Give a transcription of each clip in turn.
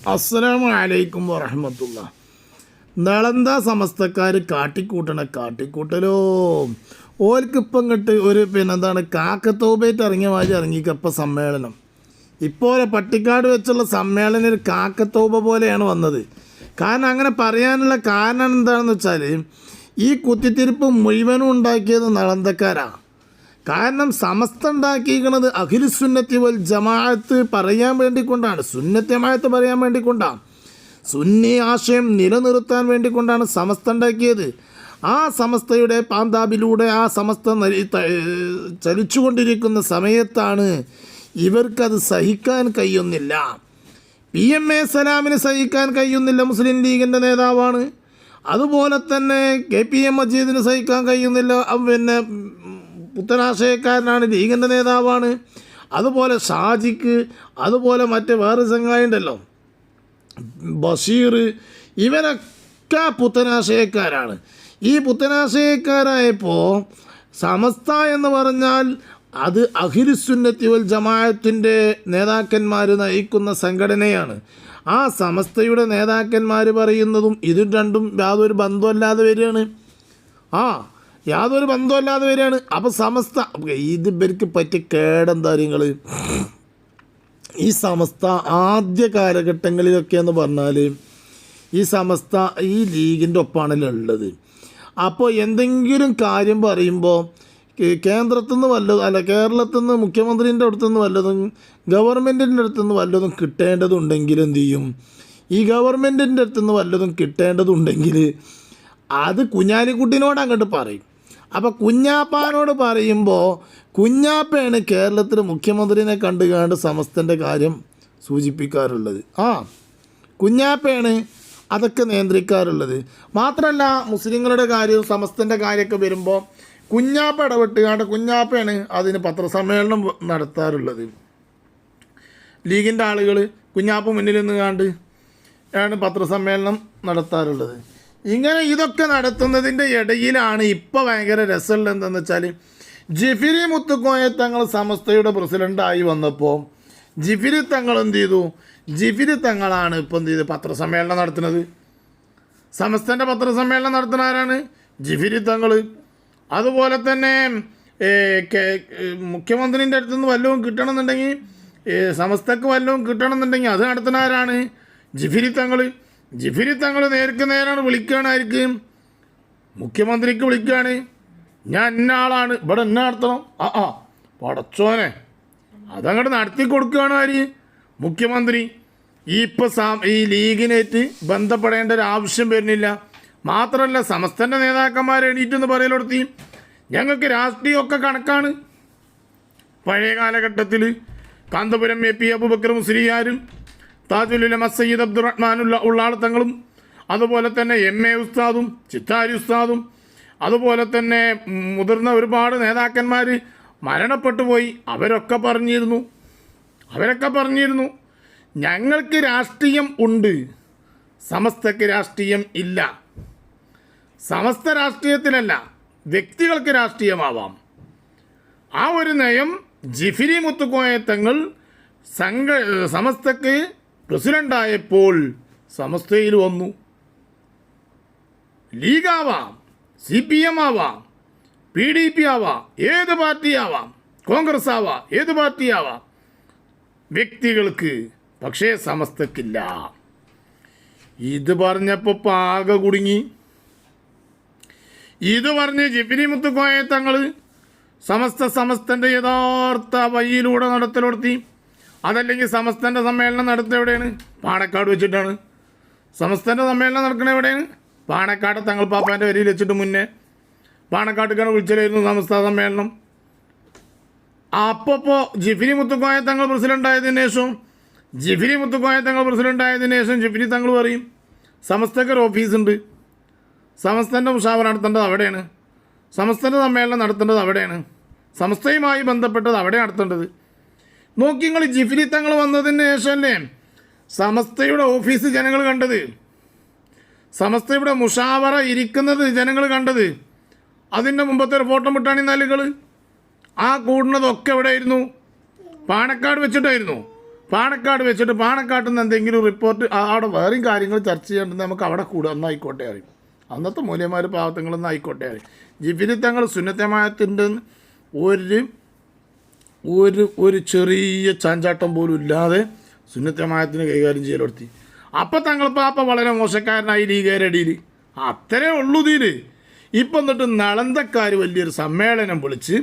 അസ്സലാമു അലൈക്കും വറഹ്മത്തുള്ള. നളന്ത സമസ്തക്കാർ കാട്ടിക്കൂട്ടണ കാട്ടിക്കൂട്ടലോ ഓൽക്കിപ്പം ഇങ്ങോട്ട് ഒരു കാക്കത്തോബേറ്റ് ഇറങ്ങിയ മാതിരി ഇറങ്ങിക്കപ്പം സമ്മേളനം. ഇപ്പോൾ പട്ടിക്കാട് വെച്ചുള്ള സമ്മേളനം ഒരു കാക്കത്തോബ പോലെയാണ് വന്നത്. കാരണം അങ്ങനെ പറയാനുള്ള കാരണം എന്താണെന്ന് വെച്ചാൽ ഈ കുത്തിത്തിരിപ്പ് മുഴുവനും ഉണ്ടാക്കിയത് നളന്തക്കാരാണ്. കാരണം സമസ്ത ഉണ്ടാക്കിയിരിക്കുന്നത് അഖിലുസുന്നത്തി വൽ ജമാഅത്ത് പറയാൻ വേണ്ടിക്കൊണ്ടാണ്, സുന്നത്തി ജമാഅത്ത് പറയാൻ വേണ്ടിക്കൊണ്ടാണ്, സുന്നി ആശയം നിലനിർത്താൻ വേണ്ടിക്കൊണ്ടാണ് സമസ്ത ഉണ്ടാക്കിയത്. ആ സമസ്തയുടെ പാന്താബിലൂടെ ആ സമസ്ത ചലിച്ചുകൊണ്ടിരിക്കുന്ന സമയത്താണ് ഇവർക്കത് സഹിക്കാൻ കഴിയുന്നില്ല. PMA സലാമിന് സഹിക്കാൻ കഴിയുന്നില്ല, മുസ്ലിം ലീഗിൻ്റെ നേതാവാണ്. അതുപോലെ തന്നെ KPM മജീദിന് സഹിക്കാൻ കഴിയുന്നില്ല, പുത്തനാശയക്കാരനാണ്, ലീഗിൻ്റെ നേതാവാണ്. അതുപോലെ ഷാജിക്ക്, അതുപോലെ മറ്റേ വേറെ ചങ്ങായിണ്ടല്ലോ ബഷീർ, ഇവരൊക്കെ പുത്തനാശയക്കാരാണ്. ഈ പുത്തനാശയക്കാരായപ്പോൾ സമസ്ത എന്ന് പറഞ്ഞാൽ അത് അഖിലുസുന്നത്തി വൽ ജമാഅത്തിൻ്റെ നേതാക്കന്മാർ നയിക്കുന്ന സംഘടനയാണ്. ആ സമസ്തയുടെ നേതാക്കന്മാർ പറയുന്നതും ഇതും രണ്ടും യാതൊരു ബന്ധമല്ലാതെ വരികയാണ്. യാതൊരു ബന്ധമല്ലാതെ വരികയാണ്. അപ്പോൾ സമസ്ത ഇത് ഇവർക്ക് പറ്റിയ കേടെന്താ നിങ്ങൾ? ഈ സമസ്ത ആദ്യ കാലഘട്ടങ്ങളിലൊക്കെ എന്ന് പറഞ്ഞാൽ ഈ സമസ്ത ഈ ലീഗിൻ്റെ ഒപ്പാണല്ലോ ഉള്ളത്. അപ്പോൾ എന്തെങ്കിലും കാര്യം പറയുമ്പോൾ കേന്ദ്രത്തിൽ നിന്ന് വല്ലതും കേരളത്തിൽ നിന്ന് മുഖ്യമന്ത്രിൻ്റെ അടുത്തുനിന്ന് വല്ലതും ഗവൺമെൻറ്റിൻ്റെ അടുത്തുനിന്ന് വല്ലതും കിട്ടേണ്ടതുണ്ടെങ്കിൽ എന്തു ചെയ്യും? ഈ ഗവൺമെൻറ്റിൻ്റെ അടുത്തുനിന്ന് വല്ലതും കിട്ടേണ്ടതുണ്ടെങ്കിൽ അത് കുഞ്ഞാലിക്കുട്ടിനോട് അങ്ങോട്ട് പറയും. അപ്പോൾ കുഞ്ഞാപ്പാനോട് പറയുമ്പോൾ കുഞ്ഞാപ്പയാണ് കേരളത്തിൽ മുഖ്യമന്ത്രിനെ കണ്ടുകാണ്ട് സമസ്തൻ്റെ കാര്യം സൂചിപ്പിക്കാറുള്ളത്. കുഞ്ഞാപ്പയാണ് അതൊക്കെ നിയന്ത്രിക്കാറുള്ളത്. മാത്രമല്ല മുസ്ലിങ്ങളുടെ കാര്യവും സമസ്തൻ്റെ കാര്യമൊക്കെ വരുമ്പോൾ കുഞ്ഞാപ്പ ഇടപെട്ടുകാണ്ട് കുഞ്ഞാപ്പയാണ് അതിന് പത്രസമ്മേളനം നടത്താറുള്ളത്. ലീഗിൻ്റെ ആളുകൾ കുഞ്ഞാപ്പ മുന്നിൽ നിന്നുകാണ്ട് ആണ് പത്രസമ്മേളനം നടത്താറുള്ളത്. ഇങ്ങനെ ഇതൊക്കെ നടത്തുന്നതിൻ്റെ ഇടയിലാണ് ഇപ്പോൾ ഭയങ്കര രസമുള്ളത് എന്താണെന്ന് വെച്ചാൽ ജിഫിരി മുത്തുക്കോയ തങ്ങൾ സമസ്തയുടെ പ്രസിഡൻ്റായി വന്നപ്പോൾ ജിഫിരി തങ്ങൾ എന്ത് ചെയ്തു? ജിഫിരി തങ്ങളാണ് ഇപ്പോൾ എന്ത് ചെയ്ത് പത്രസമ്മേളനം നടത്തുന്നത്. സമസ്തൻ്റെ പത്രസമ്മേളനം നടത്തുന്ന ആരാണ്? ജിഫിരി തങ്ങൾ. അതുപോലെ തന്നെ മുഖ്യമന്ത്രിൻ്റെ അടുത്ത് നിന്ന് വല്ലതും കിട്ടണമെന്നുണ്ടെങ്കിൽ സമസ്തക്ക് വല്ലതും കിട്ടണമെന്നുണ്ടെങ്കിൽ അത് നടത്തുന്ന ആരാണ്? ജിഫിരി തങ്ങൾ. ജിഫിരി തങ്ങൾ നേർക്ക് നേരാണ് വിളിക്കുകയാണായിരിക്കും, മുഖ്യമന്ത്രിക്ക് വിളിക്കുകയാണ്, ഞാൻ ഇന്ന ആളാണ്, ഇവിടെ ഇന്ന നടത്തണം. പടച്ചോനെ അതങ്ങോട്ട് നടത്തി കൊടുക്കുകയാണ് ആര്? മുഖ്യമന്ത്രി. ഈ ലീഗിനേറ്റ് ബന്ധപ്പെടേണ്ട ഒരു ആവശ്യം വരുന്നില്ല. മാത്രമല്ല സമസ്തൻ്റെ നേതാക്കന്മാർ എണീറ്റെന്ന് പറയലോടത്തി ഞങ്ങൾക്ക് രാഷ്ട്രീയമൊക്കെ കണക്കാണ്. പഴയ കാലഘട്ടത്തിൽ കാന്തപുരം AP അബൂബക്കർ മുസ്ലിയാരും താജുലുലമ സയ്യിദ് അബ്ദുറഹ്മാനുള്ള ഉള്ളാളത്തങ്ങളും അതുപോലെ തന്നെ MA ഉസ്താദും ചിത്താരി ഉസ്താദും അതുപോലെ തന്നെ മുതിർന്ന ഒരുപാട് നേതാക്കന്മാർ മരണപ്പെട്ടു പോയി. അവരൊക്കെ പറഞ്ഞിരുന്നു ഞങ്ങൾക്ക് രാഷ്ട്രീയം ഉണ്ട്, സമസ്തക്ക് രാഷ്ട്രീയം ഇല്ല. സമസ്ത രാഷ്ട്രീയത്തിലല്ല, വ്യക്തികൾക്ക് രാഷ്ട്രീയമാവാം. ആ ഒരു നയം ജിഫിരി മുത്തുക്കോയ തങ്ങൾ സമസ്തക്ക് പ്രസിഡൻ്റായപ്പോൾ സമസ്തയിൽ വന്നു. ലീഗാവാം, CPM ആവാം, PDP ആവാം, ഏത് പാർട്ടിയാവാം, കോൺഗ്രസ് ആവാം, ഏത് പാർട്ടിയാവാം, വ്യക്തികൾക്ക്. പക്ഷേ സമസ്തക്കില്ല. ഇത് പറഞ്ഞപ്പോൾ പാക കുടുങ്ങി. ഇത് പറഞ്ഞ് ജിഫിരി മുത്തുക്കോയ തങ്ങൾ സമസ്തൻ്റെ യഥാർത്ഥ വഴിയിലൂടെ നടത്തലോടത്തി. അതല്ലെങ്കിൽ സമസ്തൻ്റെ സമ്മേളനം നടത്തുക എവിടെയാണ്? പാണക്കാട് വെച്ചിട്ടാണ്. സമസ്തൻ്റെ സമ്മേളനം നടക്കുന്നത് എവിടെയാണ്? പാണക്കാട് തങ്ങൾ പാപ്പാൻ്റെ വരിയിൽ വെച്ചിട്ട് മുന്നേ പാണക്കാട്ടുകാണ് വിളിച്ചായിരുന്നു സമസ്ത സമ്മേളനം. അപ്പോൾ ജിഫിരി മുത്തുക്കോയ തങ്ങൾ പ്രസിഡൻ്റായതിനു ശേഷം ജിഫിരി തങ്ങൾ പറയും സമസ്തക്ക് ഒരു ഓഫീസുണ്ട്, സമസ്തൻ്റെ മുഷാവറ നടത്തേണ്ടത് അവിടെയാണ്, സമസ്തൻ്റെ സമ്മേളനം നടത്തേണ്ടത് അവിടെയാണ്, സമസ്തയുമായി ബന്ധപ്പെട്ടത് അവിടെ നടത്തേണ്ടത്. നോക്കി നിങ്ങൾ ജിഫിരി തങ്ങൾ വന്നതിന് ശേഷമല്ലേ സമസ്തയുടെ ഓഫീസ് ജനങ്ങൾ കണ്ടത്, സമസ്തയുടെ മുഷാവറ ഇരിക്കുന്നത് ജനങ്ങൾ കണ്ടത്. അതിൻ്റെ മുമ്പത്തെ ഒരു ഫോട്ടോ വിട്ടാണ് നാലുകൾ. ആ കൂടുന്നതൊക്കെ എവിടെയായിരുന്നു? പാണക്കാട് വെച്ചിട്ടായിരുന്നു. പാണക്കാട് വെച്ചിട്ട് പാണക്കാട്ടിൽ നിന്ന് എന്തെങ്കിലും റിപ്പോർട്ട് അവിടെ വേറെയും കാര്യങ്ങൾ ചർച്ച ചെയ്യേണ്ടത് നമുക്ക് അവിടെ കൂടുക ഒന്നായിക്കോട്ടെ അറിയും. അന്നത്തെ മൂല്യന്മാർ പാവത്തങ്ങളൊന്നും ആയിക്കോട്ടെ അറിയും. ജിഫിരി തങ്ങൾ സുന്നത്തമായത്തിൻ്റെ ഒരു ചെറിയ ചാഞ്ചാട്ടം പോലും ഇല്ലാതെ സുന്നത്തമായത്തിന് കൈകാര്യം ചെയ്യലെടുത്തി. അപ്പം തങ്ങൾ പാപ്പ വളരെ മോശക്കാരനായി ലീഗേരടിയിൽ അത്രേ ഉള്ളൂ ഇതിൽ. ഇപ്പം എന്നിട്ട് നളന്തക്കാർ വലിയൊരു സമ്മേളനം വിളിച്ച്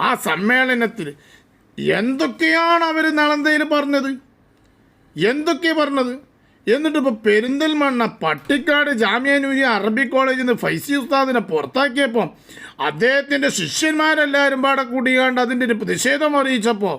ആ സമ്മേളനത്തിൽ എന്തൊക്കെയാണ് അവർ നളന്തയിൽ പറഞ്ഞത്, എന്നിട്ടിപ്പോൾ പെരിന്തൽമണ്ണ പട്ടിക്കാട് ജാമിയ നൂരിയ അറബിക് കോളേജിൽ നിന്ന് ഫൈസി ഉസ്താദിനെ പുറത്താക്കിയപ്പോൾ അദ്ദേഹത്തിൻ്റെ ശിഷ്യന്മാരെല്ലാവരും പാടെ കൂടിയാണ്ട് അതിൻ്റെ ഒരു പ്രതിഷേധം അറിയിച്ചപ്പോൾ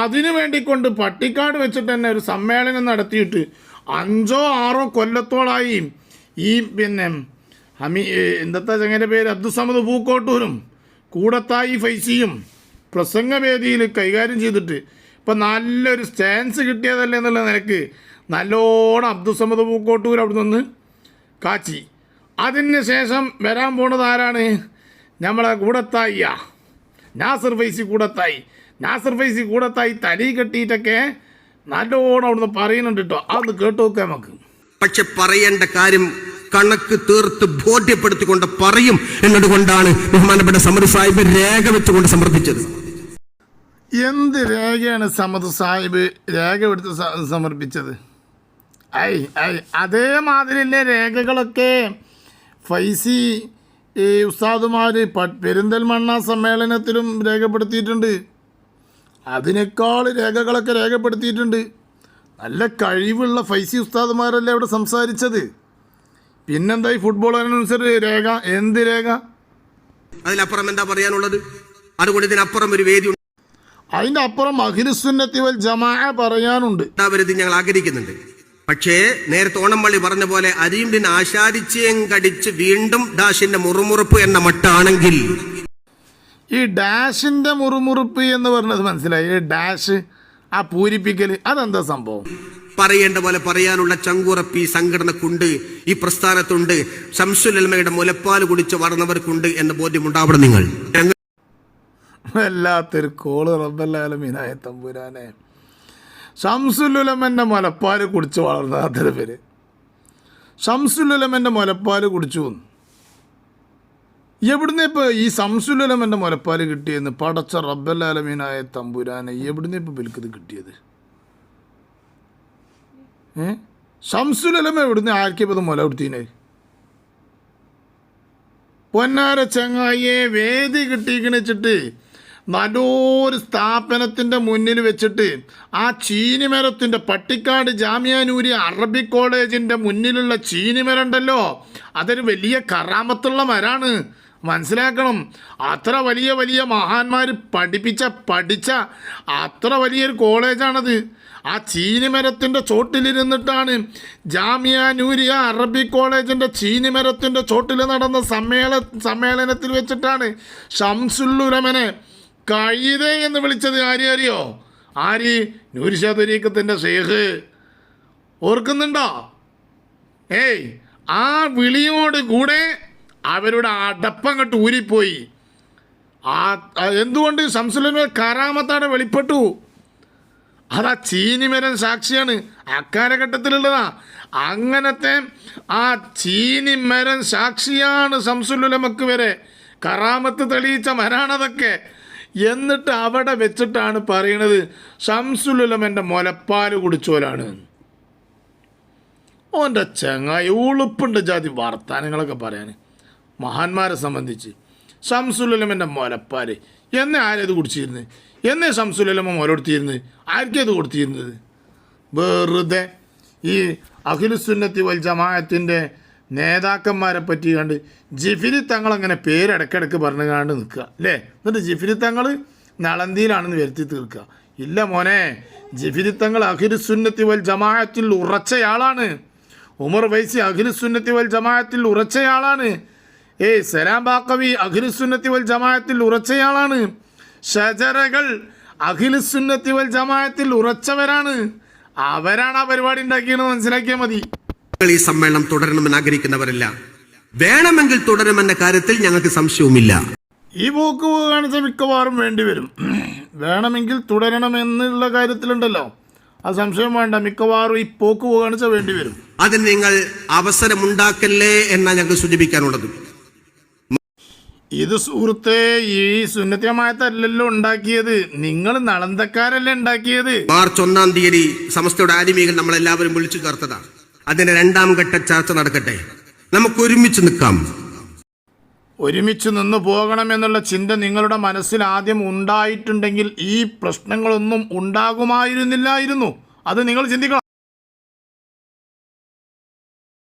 അതിനു വേണ്ടിക്കൊണ്ട് പട്ടിക്കാട് വെച്ചിട്ട് തന്നെ ഒരു സമ്മേളനം നടത്തിയിട്ട് 5-6 കൊല്ലത്തോളായി ഈ എന്തത്തെ ചങ്ങനെ പേര് അബ്ദുസമദ് പൂക്കോട്ടൂരും കൂടത്തായി ഫൈസിയും പ്രസംഗവേദിയിൽ കൈകാര്യം ചെയ്തിട്ട് ഇപ്പം നല്ലൊരു സ്റ്റാൻസ് കിട്ടിയതല്ലേ എന്നുള്ള നിലക്ക് നല്ലോണം അബ്ദുസമദ് പൂക്കോട്ടൂർ അവിടെ നിന്ന് കാച്ചി. അതിന് ശേഷം വരാൻ പോണത് ആരാണ്? നമ്മളെ കൂടത്തായിയ നാസർ ഫൈസി കൂടത്തായി തലി കെട്ടിയിട്ടൊക്കെ നല്ലോണം അവിടുന്ന് പറയുന്നുണ്ട് കേട്ടോ. അതൊന്ന് കേട്ടു നോക്കാം നമുക്ക്. പക്ഷെ പറയേണ്ട കാര്യം കണക്ക് തീർത്ത് ബോധ്യപ്പെടുത്തിക്കൊണ്ട് പറയും എന്നതുകൊണ്ടാണ് ബഹുമാനപ്പെട്ട സമദ് സാഹിബ് രേഖ വെച്ചുകൊണ്ട് സമർപ്പിച്ചത്. എന്ത് രേഖയാണ് സമദ് സാഹിബ് രേഖ എടുത്ത് സമർപ്പിച്ചത്? അതേമാതിരിയല്ലേ രേഖകളൊക്കെ ഫൈസി ഉസ്താദുമാർ പെരിന്തൽമണ്ണ സമ്മേളനത്തിലും രേഖപ്പെടുത്തിയിട്ടുണ്ട്. അതിനേക്കാൾ രേഖകളൊക്കെ രേഖപ്പെടുത്തിയിട്ടുണ്ട്. നല്ല കഴിവുള്ള ഫൈസി ഉസ്താദുമാരല്ലേ അവിടെ സംസാരിച്ചത്. പിന്നെന്തായി ഫുട്ബോൾ അനുസരിച്ച് രേഖ? എന്ത് രേഖ? അതിലപ്പുറം എന്താ പറയാനുള്ളത്? അതുകൊണ്ട് ഇതിനപ്പുറം ഒരു വേദി, അതിൻ്റെ അപ്പുറം അഖിലുസുന്നത്തി വൽ ജമാഅ പറയാനുണ്ട്. ഞങ്ങൾ ആഗ്രഹിക്കുന്നുണ്ട്. പക്ഷേ നേരത്തെ ഓണംപള്ളി പറഞ്ഞ പോലെ അരിയുണ്ടിന് ആശാരിച്ചേം കടിച്ച് വീണ്ടും ഡാഷിന്റെ മുറുമുറുപ്പ് എന്ന മട്ടാണെങ്കിൽ ഈ ഡാഷിന്റെ മുറുമുറുപ്പ് എന്ന് പറഞ്ഞത് മനസ്സിലായി? ഡാഷ് ആ പൂരിപ്പിക്കൽ അതെന്താ സംഭവം? പറയേണ്ട പോലെ പറയാനുള്ള ചങ്കുറപ്പ് ഈ സംഘടനക്കുണ്ട്, ഈ പ്രസ്ഥാനത്തുണ്ട്, ശംസുൽ ഉലമയുടെ മുലപ്പാൽ കുടിച്ച് വളർന്നവർക്കുണ്ട് എന്ന ബോധ്യമുണ്ടാവണം. നിങ്ങൾ വല്ലാത്തൊരു കോള് റബ്ബൽ ആലമീനായ തമ്പുരാനെ. ശംസുൽ ഉലമൻ്റെ മുലപ്പാൽ കുടിച്ച് വളർന്ന അത്ര പേര് ശംസുൽ ഉലമൻ്റെ മുലപ്പാൽ കുടിച്ചു. എവിടുന്ന് ഇപ്പോൾ ഈ ശംസുൽ ഉലമൻ്റെ മുലപ്പാൽ കിട്ടിയെന്ന് പടച്ച റബ്ബൽ ആലമീനായ തമ്പുരാനെ എവിടുന്ന് ഇപ്പോൾ ബിൽക്കത് കിട്ടിയത്? ശംസുൽ ഉലമ എവിടുന്ന് ആർക്കിയപ്പോൾ മുല കൊടുത്തീനെ? പൊന്നാര ചങ്ങായിയെ വേദി കിട്ടിക്കണിച്ചിട്ട് നല്ലൊരു സ്ഥാപനത്തിൻ്റെ മുന്നിൽ വെച്ചിട്ട് ആ ചീനിമരത്തിൻ്റെ പട്ടിക്കാട് ജാമിയ നൂരിയ അറബിക് കോളേജിൻ്റെ മുന്നിലുള്ള ചീനിമരം ഉണ്ടല്ലോ, അതൊരു വലിയ കറാമത്തുള്ള മരാണ്, മനസ്സിലാക്കണം. അത്ര വലിയ മഹാന്മാർ പഠിച്ച അത്ര വലിയൊരു കോളേജാണത്. ആ ചീനിമരത്തിൻ്റെ ചോട്ടിലിരുന്നിട്ടാണ് ജാമിയ നൂരിയ അറബിക് കോളേജിൻ്റെ ചീനിമരത്തിൻ്റെ ചോട്ടിൽ നടന്ന സമ്മേളനത്തിൽ വെച്ചിട്ടാണ് ശംസുൽ ഉലമനെ കഴുത എന്ന് വിളിച്ചത്. അറിയോ? ആര്? നൂർഷാ തരീഖത്തിൻ്റെ ഷേഖ്. ഓർക്കുന്നുണ്ടോ? ആ വിളിയോട് കൂടെ അവരുടെ അടപ്പങ്ങട്ട് ഊരിപ്പോയി. എന്തുകൊണ്ട്? ശംസുൽ ഉലമ കറാമത്താണ് വെളിപ്പെട്ടു. അതാ ചീനിമരം സാക്ഷിയാണ്, അക്കാലഘട്ടത്തിലുള്ളതാ. അങ്ങനത്തെ ആ ചീനിമരം സാക്ഷിയാണ് ശംസുൽ ഉലമക്ക് വരെ കറാമത്ത് തെളിയിച്ച മരാണതൊക്കെ. എന്നിട്ട് അവിടെ വെച്ചിട്ടാണ് പറയണത് ശംസുൽ ഉലമൻ്റെ മുലപ്പാൽ കുടിച്ചോലാണ്. ഓൻ്റെ ചങ്ങായി ഉളുപ്പുണ്ട് ജാതി വർത്താനങ്ങളൊക്കെ പറയാൻ മഹാന്മാരെ സംബന്ധിച്ച്. ശംസുൽ ഉലമൻ്റെ മുലപ്പാൽ എന്നെ ആരേത് കുടിച്ചിരുന്നത്? എന്നെ ശംസുൽ ഉലമ മുലകൊടുത്തിരുന്നത്? ആർക്കേത് കൊടുത്തിരുന്നത്? വെറുതെ ഈ അഖിലുസുന്നത്തി വൽ ജമാഅത്തിൻ്റെ നേതാക്കന്മാരെ പറ്റി കണ്ട് ജിഫിരി തങ്ങൾ അങ്ങനെ പേരിടക്കിടക്ക് പറഞ്ഞു കണ്ട് നിൽക്കുക അല്ലേ? എന്നിട്ട് ജിഫിരി തങ്ങൾ നളന്തിയിലാണെന്ന് വരുത്തി തീർക്കുക. ഇല്ല മോനെ, ജിഫിരി തങ്ങൾ അഖിലുസുന്നത്തി വൽ ജമാഅത്തിൽ ഉറച്ചയാളാണ്. ഉമർ ഫൈസി അഖിലുസുന്നത്തി വൽ ജമാഅത്തിൽ ഉറച്ചയാളാണ്. സലാം ബാക്കവി അഖിലുസുന്നത്തി വൽ ജമാഅത്തിൽ ഉറച്ചയാളാണ്. ഷജറകൾ അഖിലുസുന്നത്തി വൽ ജമാഅത്തിൽ ഉറച്ചവരാണ്. അവരാണ് ആ പരിപാടി ഉണ്ടാക്കിയെന്ന് മനസ്സിലാക്കിയാൽ മതി. ഈ സമ്മേളനം തുടരണമെന്ന് ആഗ്രഹിക്കുന്നവരല്ല, വേണമെങ്കിൽ തുടരുമെന്ന കാര്യത്തിൽ ഞങ്ങൾക്ക് സംശയവുമില്ല. ഈ പോക്ക് കാണിച്ച മിക്കവാറും വേണ്ടിവരും. വേണമെങ്കിൽ തുടരണമെന്നുള്ള കാര്യത്തിലുണ്ടല്ലോ, അത് സംശയം വേണ്ട, മിക്കവാറും ഈ പോക്ക് പോകാണിച്ച വേണ്ടി വരും. അതിന് നിങ്ങൾ അവസരമുണ്ടാക്കല്ലേ എന്നാണ് ഞങ്ങൾക്ക് സൂചിപ്പിക്കാനുള്ളത്. ഇത് സുഹൃത്തെ, ഈ സുന്നത്യമായത്തല്ലല്ലോ ഉണ്ടാക്കിയത്, നിങ്ങൾ നളന്തക്കാരല്ലേ ഉണ്ടാക്കിയത്. മാർച്ച് 1-ാം തീയതി സമസ്തയുടെ ആലിമീകൾ നമ്മളെല്ലാവരും വിളിച്ചു ചേർത്തതാണ്. അതിന്റെ 2ാം ഘട്ട ചർച്ച നടക്കട്ടെ. നമുക്ക് ഒരുമിച്ച് നിൽക്കാം. ഒരുമിച്ച് നിന്ന് പോകണമെന്നുള്ള ചിന്ത നിങ്ങളുടെ മനസ്സിൽ ആദ്യം ഉണ്ടായിട്ടുണ്ടെങ്കിൽ ഈ പ്രശ്നങ്ങളൊന്നും ഉണ്ടാകുമായിരുന്നില്ലായിരുന്നു. അത് നിങ്ങൾ ചിന്തിക്കണം.